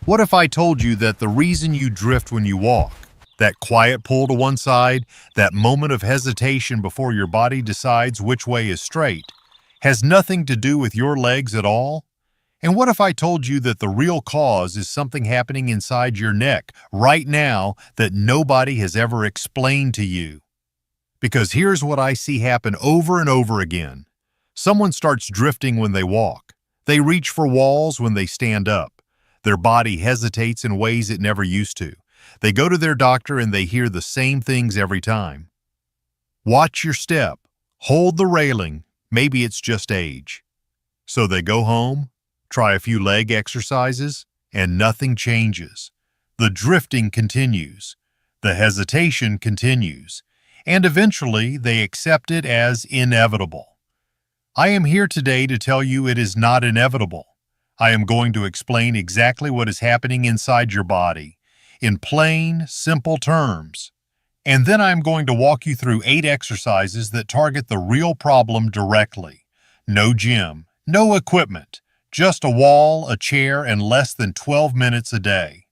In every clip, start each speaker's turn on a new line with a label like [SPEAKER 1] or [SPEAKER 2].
[SPEAKER 1] What if I told you that the reason you drift when you walk, that quiet pull to one side, that moment of hesitation before your body decides which way is straight, has nothing to do with your legs at all? And what if I told you that the real cause is something happening inside your neck right now that nobody has ever explained to you? Because here's what I see happen over and over again. Someone starts drifting when they walk. They reach for walls when they stand up. Their body hesitates in ways it never used to. They go to their doctor and they hear the same things every time. Watch your step. Hold the railing. Maybe it's just age. So they go home, try a few leg exercises, and nothing changes. The drifting continues. The hesitation continues. And eventually they accept it as inevitable. I am here today to tell you it is not inevitable. I am going to explain exactly what is happening inside your body, in plain, simple terms. And then I am going to walk you through 8 exercises that target the real problem directly. No gym, no equipment, just a wall, a chair, and less than 12 minutes a day.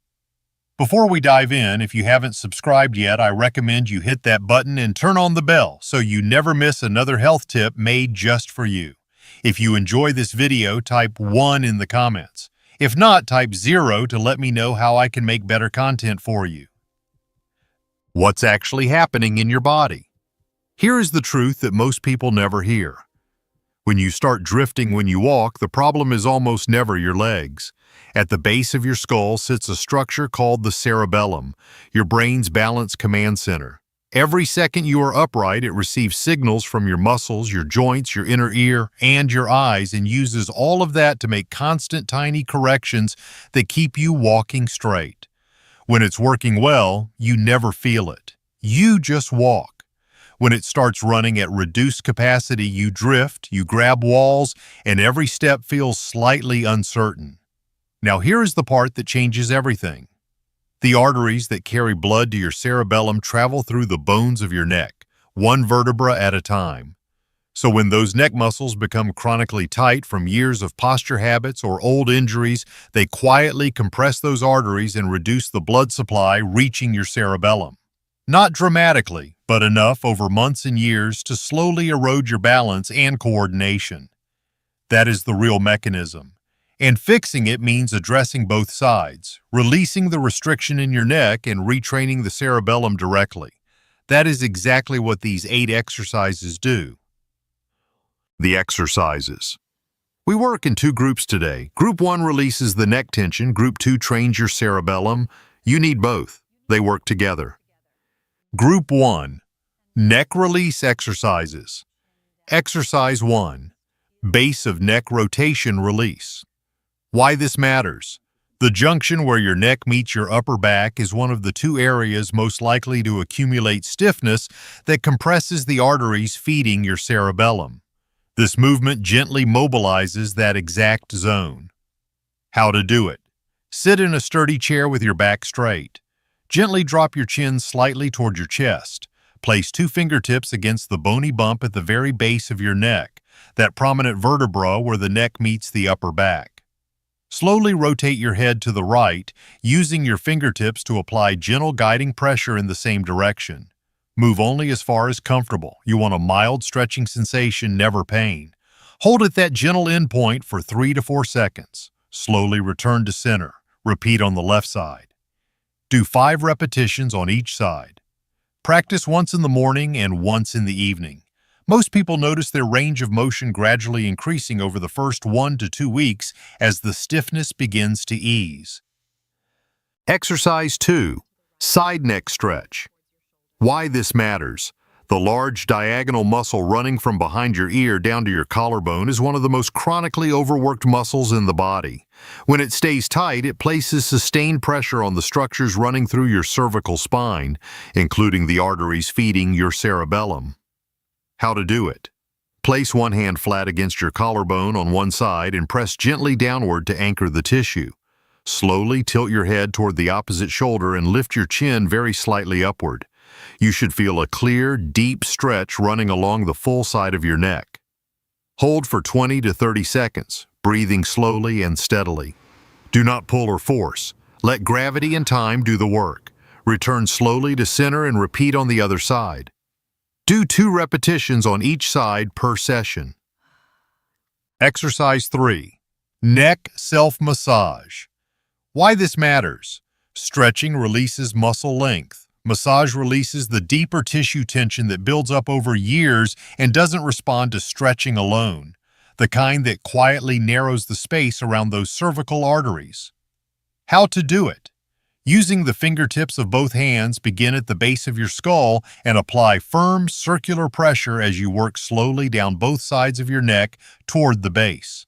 [SPEAKER 1] Before we dive in, if you haven't subscribed yet, I recommend you hit that button and turn on the bell so you never miss another health tip made just for you. If you enjoy this video, type 1 in the comments. If not, type 0 to let me know how I can make better content for you. What's actually happening in your body? Here is the truth that most people never hear. When you start drifting when you walk, the problem is almost never your legs. At the base of your skull sits a structure called the cerebellum, your brain's balance command center. Every second you are upright, it receives signals from your muscles, your joints, your inner ear, and your eyes, and uses all of that to make constant tiny corrections that keep you walking straight. When it's working well, you never feel it. You just walk. When it starts running at reduced capacity, you drift, you grab walls, and every step feels slightly uncertain. Now here is the part that changes everything. The arteries that carry blood to your cerebellum travel through the bones of your neck, one vertebra at a time. So when those neck muscles become chronically tight from years of posture habits or old injuries, they quietly compress those arteries and reduce the blood supply reaching your cerebellum. Not dramatically, but enough over months and years to slowly erode your balance and coordination. That is the real mechanism. And fixing it means addressing both sides, releasing the restriction in your neck and retraining the cerebellum directly. That is exactly what these 8 exercises do. The exercises. We work in 2 groups today. Group 1 releases the neck tension. Group 2 trains your cerebellum. You need both. They work together. Group 1. Neck release exercises. Exercise 1. Base of neck rotation release. Why this matters? The junction where your neck meets your upper back is one of the 2 areas most likely to accumulate stiffness that compresses the arteries feeding your cerebellum. This movement gently mobilizes that exact zone. How to do it? Sit in a sturdy chair with your back straight. Gently drop your chin slightly toward your chest. Place 2 fingertips against the bony bump at the very base of your neck, that prominent vertebra where the neck meets the upper back. Slowly rotate your head to the right, using your fingertips to apply gentle guiding pressure in the same direction. Move only as far as comfortable. You want a mild stretching sensation, never pain. Hold at that gentle end point for 3 to 4 seconds. Slowly return to center. Repeat on the left side. Do 5 repetitions on each side. Practice once in the morning and once in the evening. Most people notice their range of motion gradually increasing over the first 1 to 2 weeks as the stiffness begins to ease. Exercise 2. Side neck stretch. Why this matters? The large diagonal muscle running from behind your ear down to your collarbone is one of the most chronically overworked muscles in the body. When it stays tight, it places sustained pressure on the structures running through your cervical spine, including the arteries feeding your cerebellum. How to do it? Place one hand flat against your collarbone on one side and press gently downward to anchor the tissue. Slowly tilt your head toward the opposite shoulder and lift your chin very slightly upward. You should feel a clear, deep stretch running along the full side of your neck. Hold for 20 to 30 seconds, breathing slowly and steadily. Do not pull or force. Let gravity and time do the work. Return slowly to center and repeat on the other side. Do 2 repetitions on each side per session. Exercise 3. Neck self-massage. Why this matters. Stretching releases muscle length. Massage releases the deeper tissue tension that builds up over years and doesn't respond to stretching alone, the kind that quietly narrows the space around those cervical arteries. How to do it. Using the fingertips of both hands, begin at the base of your skull and apply firm circular pressure as you work slowly down both sides of your neck toward the base.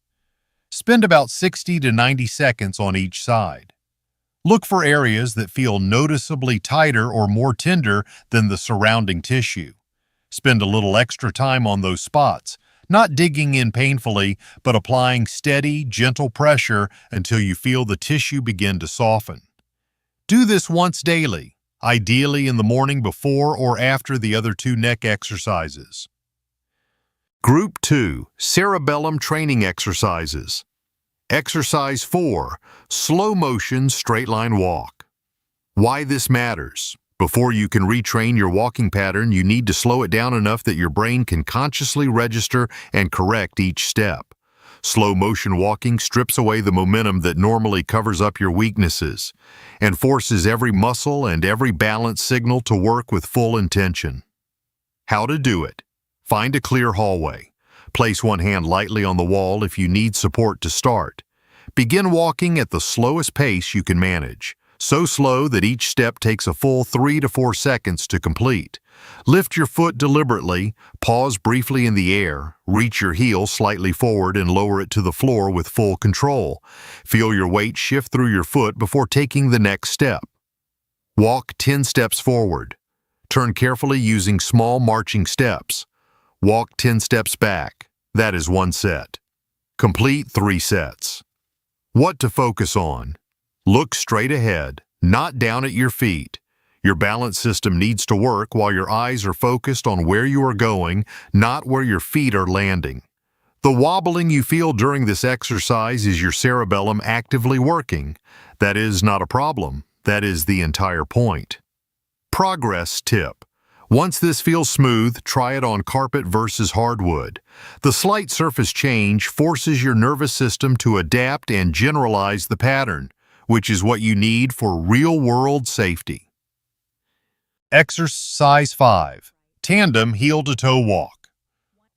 [SPEAKER 1] Spend about 60 to 90 seconds on each side. Look for areas that feel noticeably tighter or more tender than the surrounding tissue. Spend a little extra time on those spots, not digging in painfully, but applying steady, gentle pressure until you feel the tissue begin to soften. Do this once daily, ideally in the morning before or after the other 2 neck exercises. Group 2. Cerebellum Training Exercises. Exercise 4. Slow Motion Straight Line Walk. Why this matters. Before you can retrain your walking pattern, you need to slow it down enough that your brain can consciously register and correct each step. Slow motion walking strips away the momentum that normally covers up your weaknesses and forces every muscle and every balance signal to work with full intention. How to do it. Find a clear hallway. Place one hand lightly on the wall if you need support to start. Begin walking at the slowest pace you can manage, so slow that each step takes a full 3 to 4 seconds to complete. Lift your foot deliberately, pause briefly in the air, reach your heel slightly forward and lower it to the floor with full control. Feel your weight shift through your foot before taking the next step. Walk 10 steps forward. Turn carefully using small marching steps. Walk 10 steps back. That is 1 set. Complete 3 sets. What to focus on. Look straight ahead, not down at your feet. Your balance system needs to work while your eyes are focused on where you are going, not where your feet are landing. The wobbling you feel during this exercise is your cerebellum actively working. That is not a problem. That is the entire point. Progress tip. Once this feels smooth, try it on carpet versus hardwood. The slight surface change forces your nervous system to adapt and generalize the pattern, which is what you need for real-world safety. Exercise 5. Tandem heel-to-toe walk.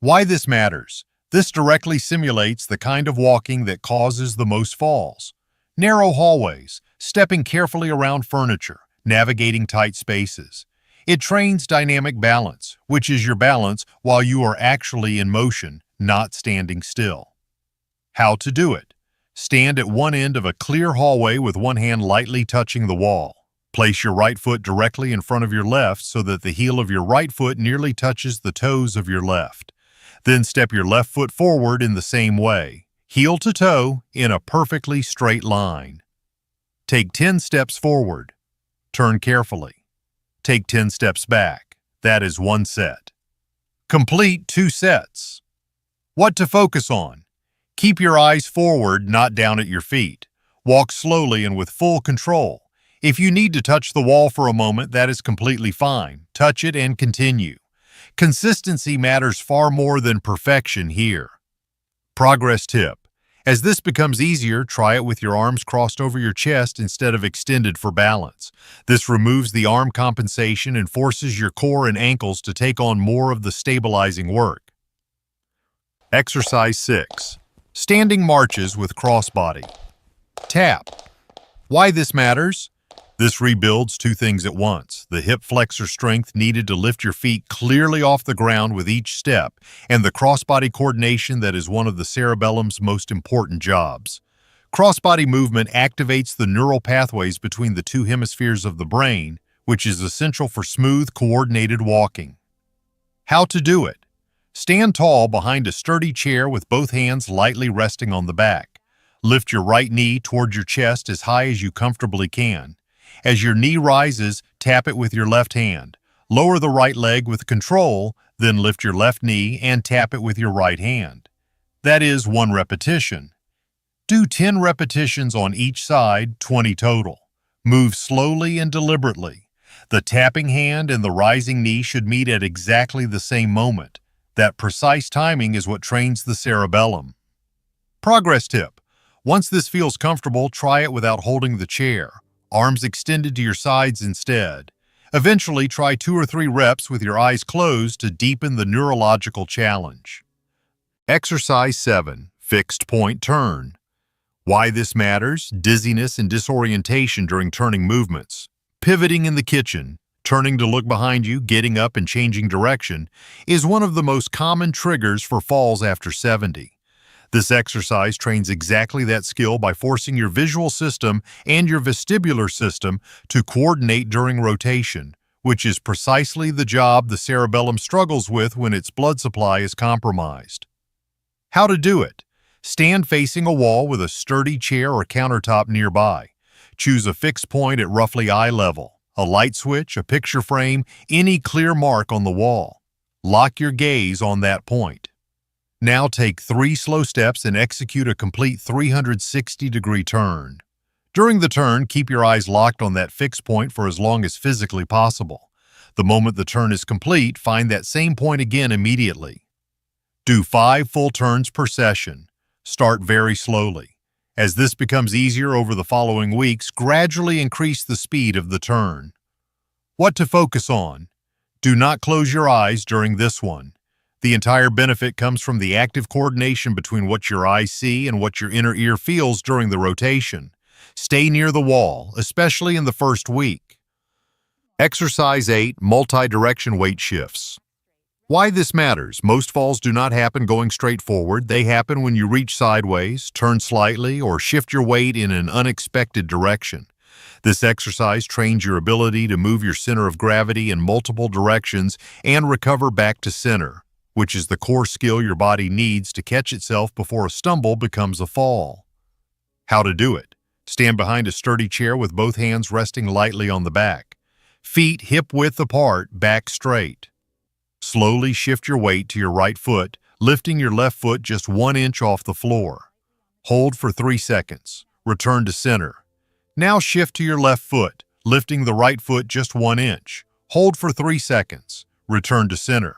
[SPEAKER 1] Why this matters. This directly simulates the kind of walking that causes the most falls. Narrow hallways, stepping carefully around furniture, navigating tight spaces. It trains dynamic balance, which is your balance while you are actually in motion, not standing still. How to do it. Stand at one end of a clear hallway with one hand lightly touching the wall. Place your right foot directly in front of your left so that the heel of your right foot nearly touches the toes of your left. Then step your left foot forward in the same way, heel to toe in a perfectly straight line. Take 10 steps forward. Turn carefully. Take 10 steps back. That is 1 set. Complete 2 sets. What to focus on. Keep your eyes forward, not down at your feet. Walk slowly and with full control. If you need to touch the wall for a moment, that is completely fine. Touch it and continue. Consistency matters far more than perfection here. Progress tip. As this becomes easier, try it with your arms crossed over your chest instead of extended for balance. This removes the arm compensation and forces your core and ankles to take on more of the stabilizing work. Exercise 6. Standing marches with crossbody. Tap. Why this matters? This rebuilds 2 things at once, the hip flexor strength needed to lift your feet clearly off the ground with each step, and the crossbody coordination that is one of the cerebellum's most important jobs. Crossbody movement activates the neural pathways between the 2 hemispheres of the brain, which is essential for smooth, coordinated walking. How to do it. Stand tall behind a sturdy chair with both hands lightly resting on the back. Lift your right knee toward your chest as high as you comfortably can. As your knee rises, tap it with your left hand. Lower the right leg with control, then lift your left knee and tap it with your right hand. That is 1 repetition. Do 10 repetitions on each side, 20 total. Move slowly and deliberately. The tapping hand and the rising knee should meet at exactly the same moment. That precise timing is what trains the cerebellum. Progress tip. Once this feels comfortable, try it without holding the chair. Arms extended to your sides instead. Eventually, try 2 or 3 reps with your eyes closed to deepen the neurological challenge. Exercise 7. Fixed point turn. Why this matters: dizziness and disorientation during turning movements. Pivoting in the kitchen, turning to look behind you, getting up and changing direction, is one of the most common triggers for falls after 70. This exercise trains exactly that skill by forcing your visual system and your vestibular system to coordinate during rotation, which is precisely the job the cerebellum struggles with when its blood supply is compromised. How to do it? Stand facing a wall with a sturdy chair or countertop nearby. Choose a fixed point at roughly eye level, a light switch, a picture frame, any clear mark on the wall. Lock your gaze on that point. Now take 3 slow steps and execute a complete 360-degree turn. During the turn, keep your eyes locked on that fixed point for as long as physically possible. The moment the turn is complete, find that same point again immediately. Do 5 full turns per session. Start very slowly. As this becomes easier over the following weeks, gradually increase the speed of the turn. What to focus on? Do not close your eyes during this one. The entire benefit comes from the active coordination between what your eyes see and what your inner ear feels during the rotation. Stay near the wall, especially in the first week. Exercise 8. Multi-direction weight shifts. Why this matters: most falls do not happen going straight forward. They happen when you reach sideways, turn slightly, or shift your weight in an unexpected direction. This exercise trains your ability to move your center of gravity in multiple directions and recover back to center, which is the core skill your body needs to catch itself before a stumble becomes a fall. How to do it? Stand behind a sturdy chair with both hands resting lightly on the back. Feet hip-width apart, back straight. Slowly shift your weight to your right foot, lifting your left foot just 1 inch off the floor. Hold for 3 seconds. Return to center. Now shift to your left foot, lifting the right foot just 1 inch. Hold for 3 seconds. Return to center.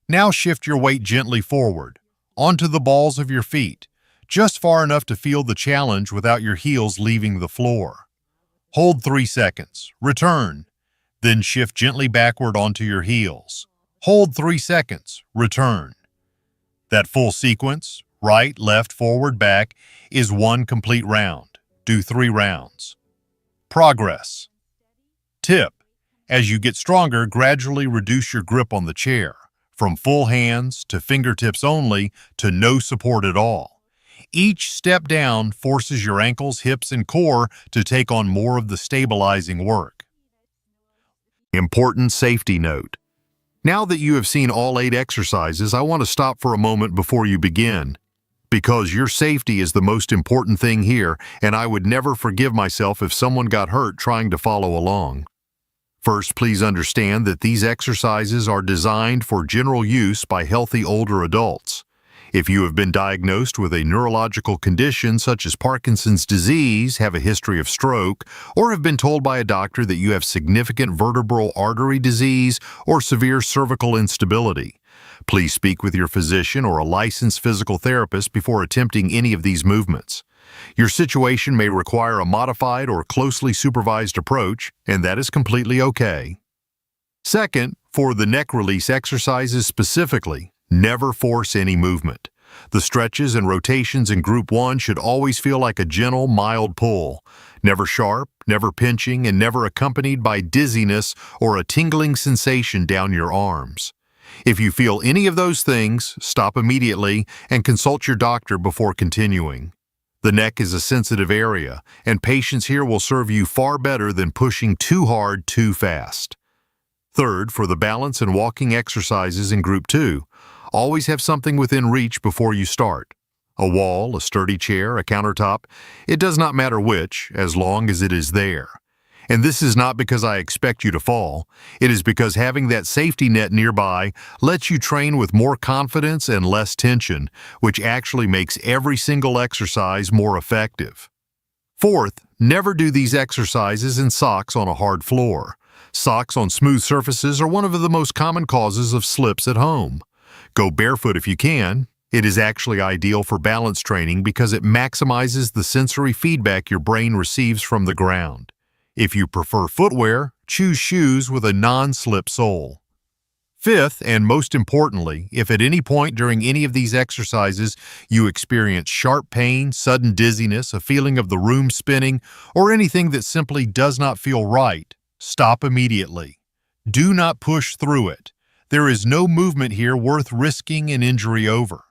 [SPEAKER 1] Now shift your weight gently forward, onto the balls of your feet, just far enough to feel the challenge without your heels leaving the floor. Hold 3 seconds. Return. Then shift gently backward onto your heels. Hold 3 seconds. Return. That full sequence, right, left, forward, back, is 1 complete round. Do 3 rounds. Progress. Tip: as you get stronger, gradually reduce your grip on the chair, from full hands to fingertips only to no support at all. Each step down forces your ankles, hips, and core to take on more of the stabilizing work. Important safety note. Now that you have seen all 8 exercises, I want to stop for a moment before you begin, because your safety is the most important thing here, and I would never forgive myself if someone got hurt trying to follow along. First, please understand that these exercises are designed for general use by healthy older adults. If you have been diagnosed with a neurological condition such as Parkinson's disease, have a history of stroke, or have been told by a doctor that you have significant vertebral artery disease or severe cervical instability, please speak with your physician or a licensed physical therapist before attempting any of these movements. Your situation may require a modified or closely supervised approach, and that is completely okay. Second, for the neck release exercises specifically, never force any movement. The stretches and rotations in Group 1 should always feel like a gentle, mild pull, never sharp, never pinching, and never accompanied by dizziness or a tingling sensation down your arms. If you feel any of those things, stop immediately and consult your doctor before continuing. The neck is a sensitive area, and patience here will serve you far better than pushing too hard too fast. Third, for the balance and walking exercises in Group 2, always have something within reach before you start. A wall, a sturdy chair, a countertop, it does not matter which, as long as it is there. And this is not because I expect you to fall. It is because having that safety net nearby lets you train with more confidence and less tension, which actually makes every single exercise more effective. Fourth, never do these exercises in socks on a hard floor. Socks on smooth surfaces are one of the most common causes of slips at home. Go barefoot if you can. It is actually ideal for balance training because it maximizes the sensory feedback your brain receives from the ground. If you prefer footwear, choose shoes with a non-slip sole. Fifth, and most importantly, if at any point during any of these exercises you experience sharp pain, sudden dizziness, a feeling of the room spinning, or anything that simply does not feel right, stop immediately. Do not push through it. There is no movement here worth risking an injury over.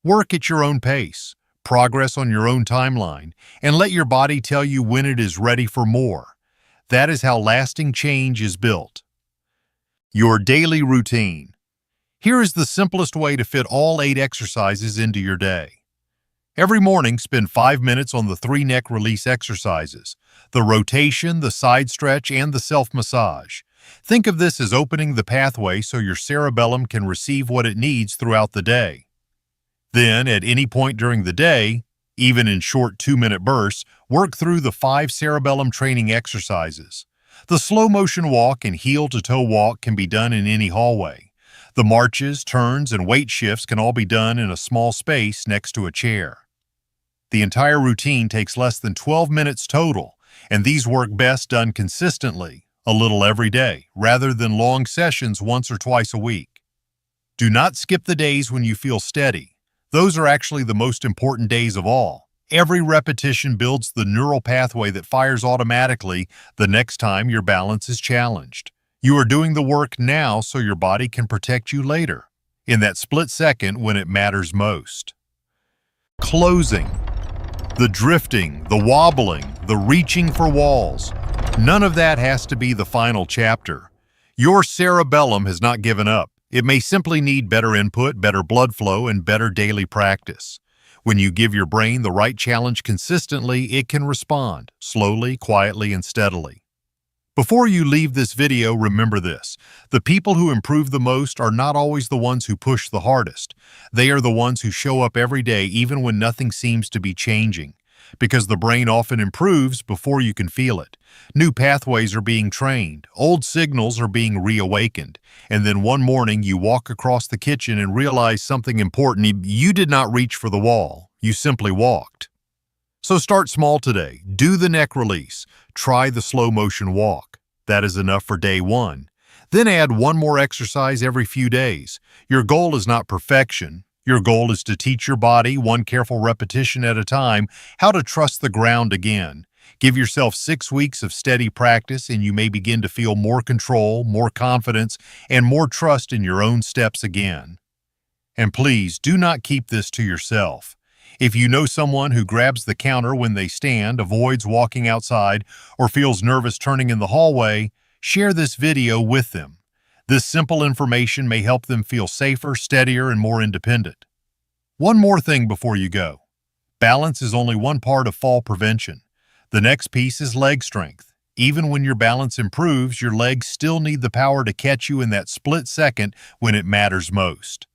[SPEAKER 1] Work at your own pace, progress on your own timeline, and let your body tell you when it is ready for more. That is how lasting change is built. Your daily routine. Here is the simplest way to fit all 8 exercises into your day. Every morning, spend 5 minutes on the 3 neck release exercises, the rotation, the side stretch, and the self-massage. Think of this as opening the pathway so your cerebellum can receive what it needs throughout the day. Then, at any point during the day, even in short 2-minute bursts, work through the 5 cerebellum training exercises. The slow-motion walk and heel-to-toe walk can be done in any hallway. The marches, turns, and weight shifts can all be done in a small space next to a chair. The entire routine takes less than 12 minutes total, and these work best done consistently, a little every day, rather than long sessions once or twice a week. Do not skip the days when you feel steady. Those are actually the most important days of all. Every repetition builds the neural pathway that fires automatically the next time your balance is challenged. You are doing the work now so your body can protect you later, in that split second when it matters most. Closing. The drifting, the wobbling, the reaching for walls. None of that has to be the final chapter. Your cerebellum has not given up. It may simply need better input, better blood flow, and better daily practice. When you give your brain the right challenge consistently, it can respond, slowly, quietly, and steadily. Before you leave this video, remember this. The people who improve the most are not always the ones who push the hardest. They are the ones who show up every day even when nothing seems to be changing. Because the brain often improves before you can feel it. New pathways are being trained, old signals are being reawakened, and then one morning you walk across the kitchen and realize something important. You did not reach for the wall, you simply walked. So start small today. Do the neck release. Try the slow motion walk. That is enough for day 1. Then add one more exercise every few days. Your goal is not perfection. Your goal is to teach your body, one careful repetition at a time, how to trust the ground again. Give yourself 6 weeks of steady practice and you may begin to feel more control, more confidence, and more trust in your own steps again. And please, do not keep this to yourself. If you know someone who grabs the counter when they stand, avoids walking outside, or feels nervous turning in the hallway, share this video with them. This simple information may help them feel safer, steadier, and more independent. One more thing before you go. Balance is only one part of fall prevention. The next piece is leg strength. Even when your balance improves, your legs still need the power to catch you in that split second when it matters most.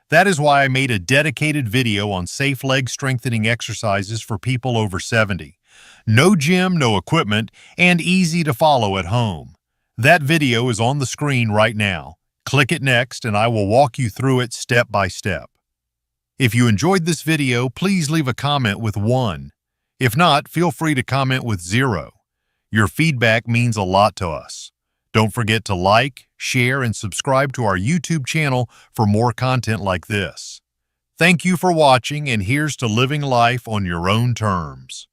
[SPEAKER 1] That is why I made a dedicated video on safe leg strengthening exercises for people over 70. No gym, no equipment, and easy to follow at home. That video is on the screen right now. Click it next and I will walk you through it step by step. If you enjoyed this video, please leave a comment with 1. If not, feel free to comment with 0. Your feedback means a lot to us. Don't forget to like, share, and subscribe to our YouTube channel for more content like this. Thank you for watching, and here's to living life on your own terms.